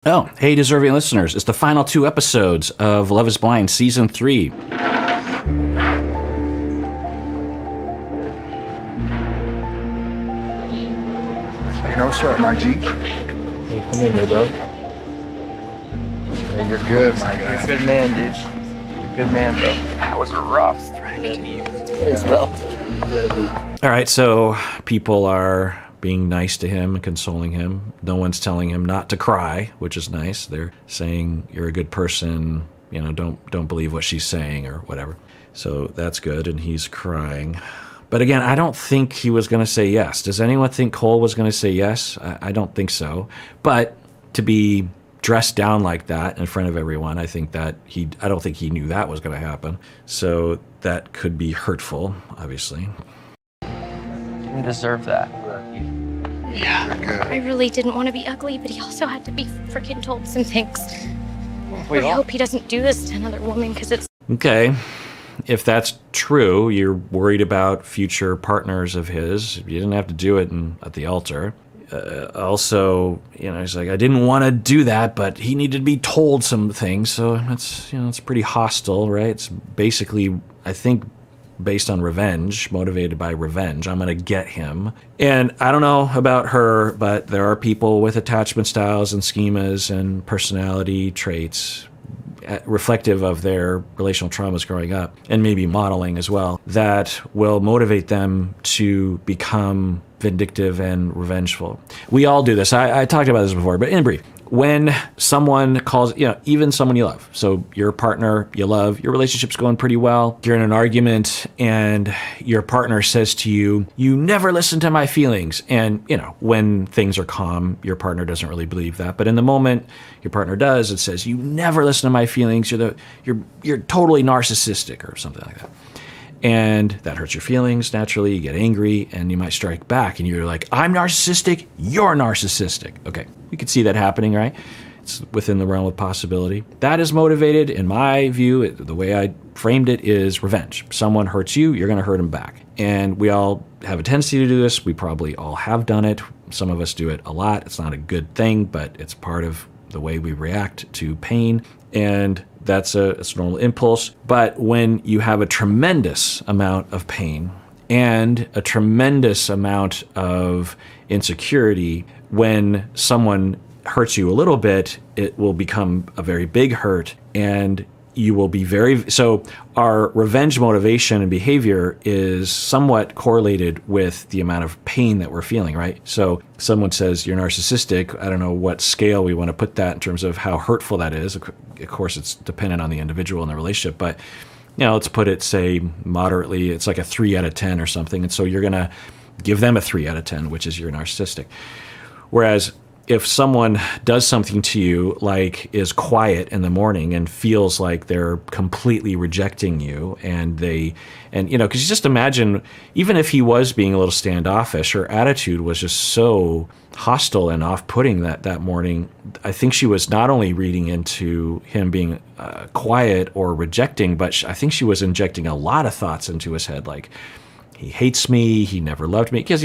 Oh, hey, deserving listeners. It's the final 2 episodes of Love is Blind Season 3. You know, sir, my G. Hey, come in here, bro. Hey, you're good, my guy. You're a good man, dude. You're a good man, bro. That was rough trying to you as well. All right, so people are being nice to him and consoling him. No one's telling him not to cry, which is nice. They're saying you're a good person, you know, don't believe what she's saying or whatever. So that's good, and he's crying. But again, I don't think he was going to say yes. Does anyone think Cole was going to say yes? I don't think so. But to be dressed down like that in front of everyone, I don't think he knew that was going to happen. So that could be hurtful, obviously. You didn't deserve that. You're good. I really didn't want to be ugly, but he also had to be freaking told some things. Wait, I hope he doesn't do this to another woman, because it's... Okay. If that's true, you're worried about future partners of his. You didn't have to do it at the altar. Also, you know, he's like, I didn't want to do that, but he needed to be told some things. So it's pretty hostile, right? It's basically, I think, based on revenge, motivated by revenge. I'm going to get him. And I don't know about her, but there are people with attachment styles and schemas and personality traits reflective of their relational traumas growing up, and maybe modeling as well, that will motivate them to become vindictive and revengeful. We all do this. I talked about this before, but in brief, when someone calls, even someone you love, so your partner you love, your relationship's going pretty well, you're in an argument, and your partner says to you, you never listen to my feelings. And, when things are calm, your partner doesn't really believe that. But in the moment your partner does, it says, you never listen to my feelings, you're totally narcissistic, or something like that. And that hurts your feelings, naturally. You get angry, and you might strike back, and you're like, I'm narcissistic, you're narcissistic. Okay, we could see that happening, right? It's within the realm of possibility. That is motivated, in my view, the way I framed it is revenge. Someone hurts you, you're going to hurt them back. And we all have a tendency to do this. We probably all have done it. Some of us do it a lot. It's not a good thing, but it's part of the way we react to pain. And that's a normal impulse. But when you have a tremendous amount of pain and a tremendous amount of insecurity, when someone hurts you a little bit, it will become a very big hurt, and you will be so our revenge motivation and behavior is somewhat correlated with the amount of pain that we're feeling, right? So someone says you're narcissistic. I don't know what scale we want to put that in terms of how hurtful that is. Of course, it's dependent on the individual and the relationship, but let's put it, say, moderately. It's like a 3 out of 10 or something. And so you're going to give them a 3 out of 10, which is you're narcissistic. Whereas if someone does something to you, like is quiet in the morning and feels like they're completely rejecting you, because you just imagine, even if he was being a little standoffish, her attitude was just so hostile and off-putting that morning. I think she was not only reading into him being quiet or rejecting, but I think she was injecting a lot of thoughts into his head, like, he hates me, he never loved me. Because,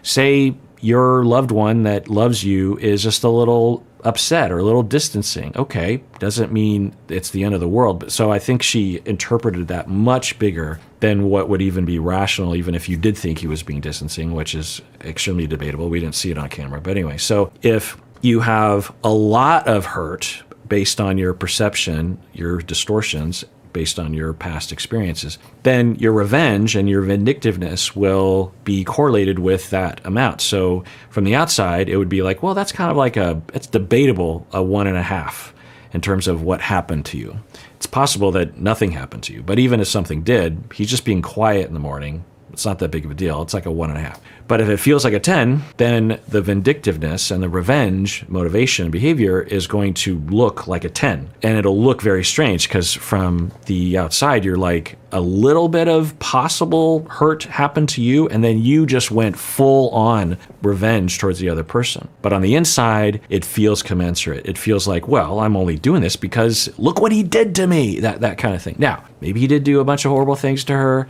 say your loved one that loves you is just a little upset or a little distancing. Okay, doesn't mean it's the end of the world. But so I think she interpreted that much bigger than what would even be rational, even if you did think he was being distancing, which is extremely debatable. We didn't see it on camera. But anyway, so if you have a lot of hurt based on your perception, your distortions, based on your past experiences, then your revenge and your vindictiveness will be correlated with that amount. So from the outside, it would be like, well, that's kind of like it's debatable, a 1.5 in terms of what happened to you. It's possible that nothing happened to you, but even if something did, he's just being quiet in the morning. It's not that big of a deal. It's like a 1.5. But if it feels like a 10, then the vindictiveness and the revenge motivation and behavior is going to look like a 10. And it'll look very strange because from the outside, you're like, a little bit of possible hurt happened to you, and then you just went full on revenge towards the other person. But on the inside, it feels commensurate. It feels like, well, I'm only doing this because look what he did to me, that kind of thing. Now, maybe he did do a bunch of horrible things to her.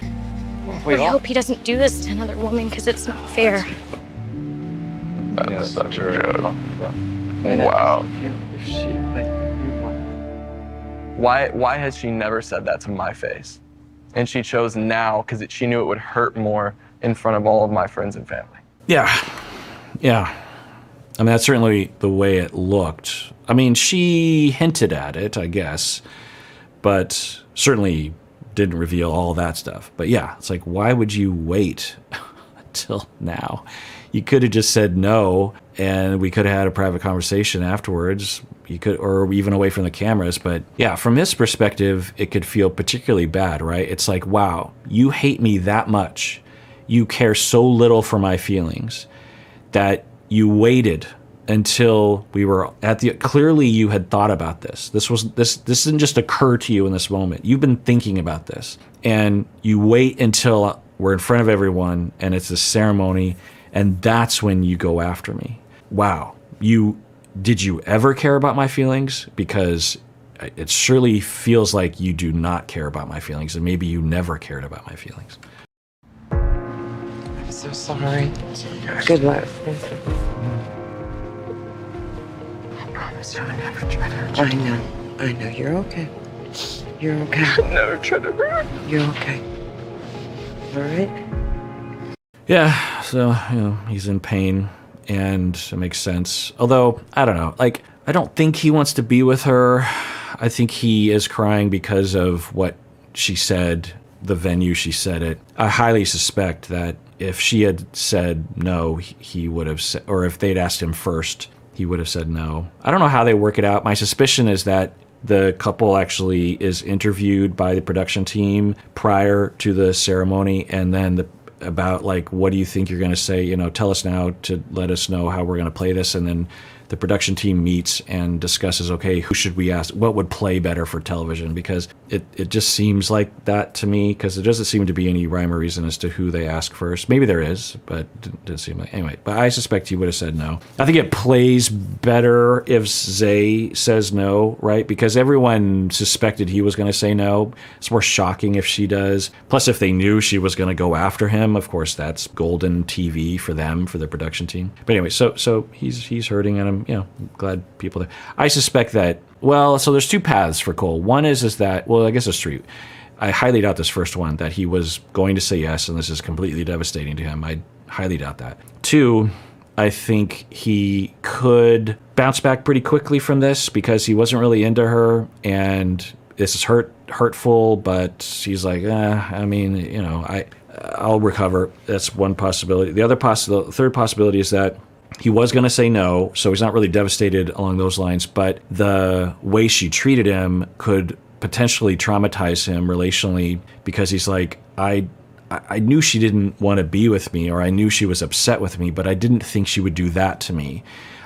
I hope he doesn't do this to another woman, because it's not fair. That's such a joke. Wow. Why has she never said that to my face? And she chose now because she knew it would hurt more in front of all of my friends and family. Yeah. I mean, that's certainly the way it looked. I mean, she hinted at it, I guess, but certainly didn't reveal all that stuff. But yeah, it's like, why would you wait until now? You could have just said no, and we could have had a private conversation afterwards. You could, or even away from the cameras. But yeah, from his perspective, it could feel particularly bad, right? It's like, wow, you hate me that much. You care so little for my feelings that you waited until we were at the, clearly you had thought about this. This didn't just occur to you in this moment. You've been thinking about this, and you wait until we're in front of everyone and it's a ceremony, and that's when you go after me. Wow. Did you ever care about my feelings? Because it surely feels like you do not care about my feelings, and maybe you never cared about my feelings. I'm so sorry. Good luck. I promise you I never try to hurt you. I know. You're okay. You're okay. Never tried to hurt her. You're okay. All right? Yeah, so, he's in pain, and it makes sense. Although, I don't know, like, I don't think he wants to be with her. I think he is crying because of what she said, the venue she said it. I highly suspect that if she had said no, he would have said, or if they'd asked him first, he would have said no. I don't know how they work it out. My suspicion is that the couple actually is interviewed by the production team prior to the ceremony, and then about like, what do you think you're going to say? Tell us now to let us know how we're going to play this. And then the production team meets and discusses, okay, who should we ask? What would play better for television? Because it just seems like that to me, because there doesn't seem to be any rhyme or reason as to who they ask first. Maybe there is, but it didn't seem like. Anyway, but I suspect he would have said no. I think it plays better if Zay says no, right? Because everyone suspected he was going to say no. It's more shocking if she does. Plus, if they knew she was going to go after him, of course, that's golden TV for them, for the production team. But anyway, so he's hurting, and I'm glad people there. I suspect that, well, so there's two paths for Cole. One is that, well, I guess it's three. I highly doubt this first one, that he was going to say yes, and this is completely devastating to him. I highly doubt that. Two, I think he could bounce back pretty quickly from this because he wasn't really into her, and this is hurtful, but he's like, I'll recover. That's one possibility. The third possibility is that he was going to say no, so he's not really devastated along those lines, but the way she treated him could potentially traumatize him relationally, because he's like, I knew she didn't want to be with me, or I knew she was upset with me, but I didn't think she would do that to me.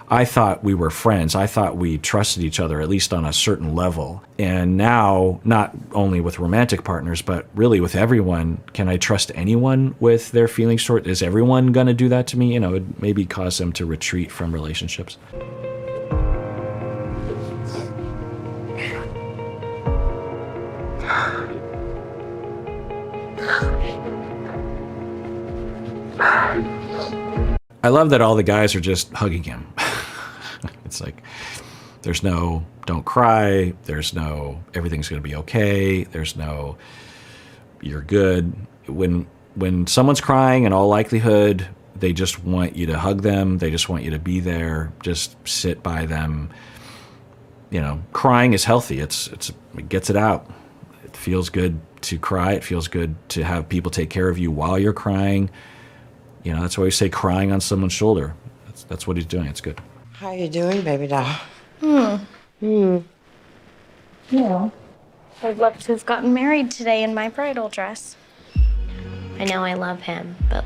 I thought we were friends. I thought we trusted each other, at least on a certain level. And now, not only with romantic partners, but really with everyone, can I trust anyone with their feelings toward? Is everyone going to do that to me? It maybe cause them to retreat from relationships. I love that all the guys are just hugging him. It's like, there's no, don't cry. There's no, everything's going to be okay. There's no, you're good. When someone's crying, in all likelihood, they just want you to hug them. They just want you to be there. Just sit by them. Crying is healthy. It gets it out. It feels good to cry. It feels good to have people take care of you while you're crying. That's why we say crying on someone's shoulder. That's what he's doing. It's good. How you doing, baby doll? Yeah. I'd love to have gotten married today in my bridal dress. I know I love him, but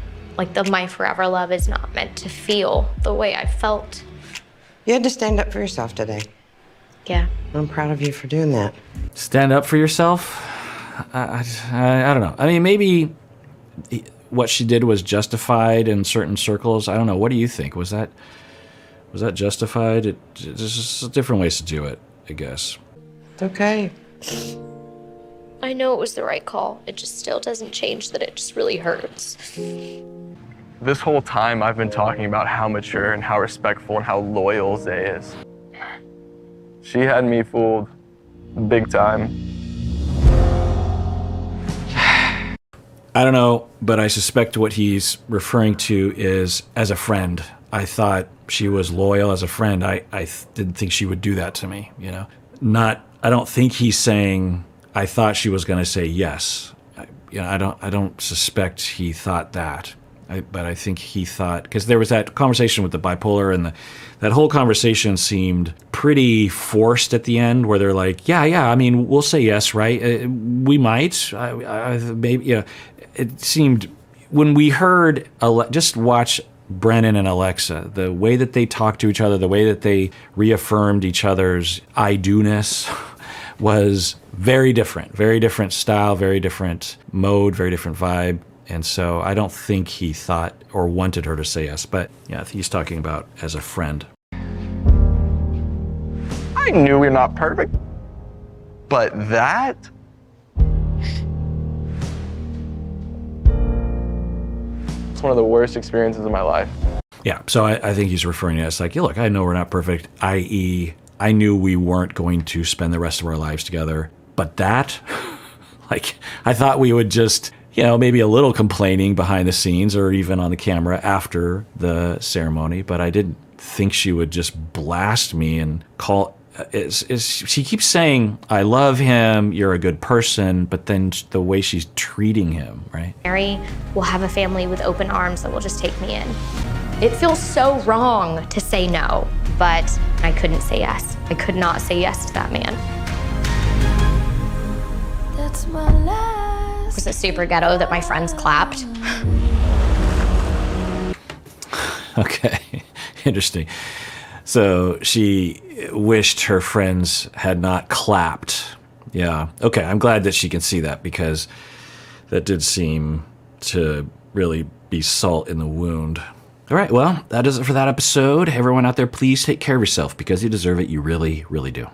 my forever love is not meant to feel the way I felt. You had to stand up for yourself today. Yeah. I'm proud of you for doing that. Stand up for yourself? I don't know. I mean, maybe what she did was justified in certain circles. I don't know. What do you think? Was that justified? There's just different ways to do it, I guess. It's okay. I know it was the right call. It just still doesn't change that it just really hurts. This whole time I've been talking about how mature and how respectful and how loyal Zay is. She had me fooled. Big time. I don't know, but I suspect what he's referring to is as a friend. I thought she was loyal as a friend. I didn't think she would do that to me, you know? I don't think he's saying I thought she was going to say yes. I don't suspect he thought that. But I think he thought, because there was that conversation with the bipolar, and that whole conversation seemed pretty forced at the end, where they're like, yeah, I mean, we'll say yes, right? We might, maybe, you know. It seemed, when we heard, just watch Brennan and Alexa, the way that they talked to each other, the way that they reaffirmed each other's I do-ness was very different style, very different mode, very different vibe. And so I don't think he thought or wanted her to say yes, but yeah, he's talking about as a friend. I knew we're not perfect, but that? It's one of the worst experiences of my life. Yeah, so I think he's referring to it as like, yeah, look, I know we're not perfect, i.e., I knew we weren't going to spend the rest of our lives together, but that, like, I thought we would just, you know, maybe a little complaining behind the scenes or even on the camera after the ceremony, but I didn't think she would just blast me and call. She keeps saying, I love him, you're a good person, but then the way she's treating him, right? Mary will have a family with open arms that will just take me in. It feels so wrong to say no, but I couldn't say yes. I could not say yes to that man. That's my last. Was it super ghetto that my friends clapped? Okay, interesting. So she wished her friends had not clapped. Yeah, okay, I'm glad that she can see that, because that did seem to really be salt in the wound. All right, well, that does it for that episode. Everyone out there, please take care of yourself, because you deserve it. You really, really do.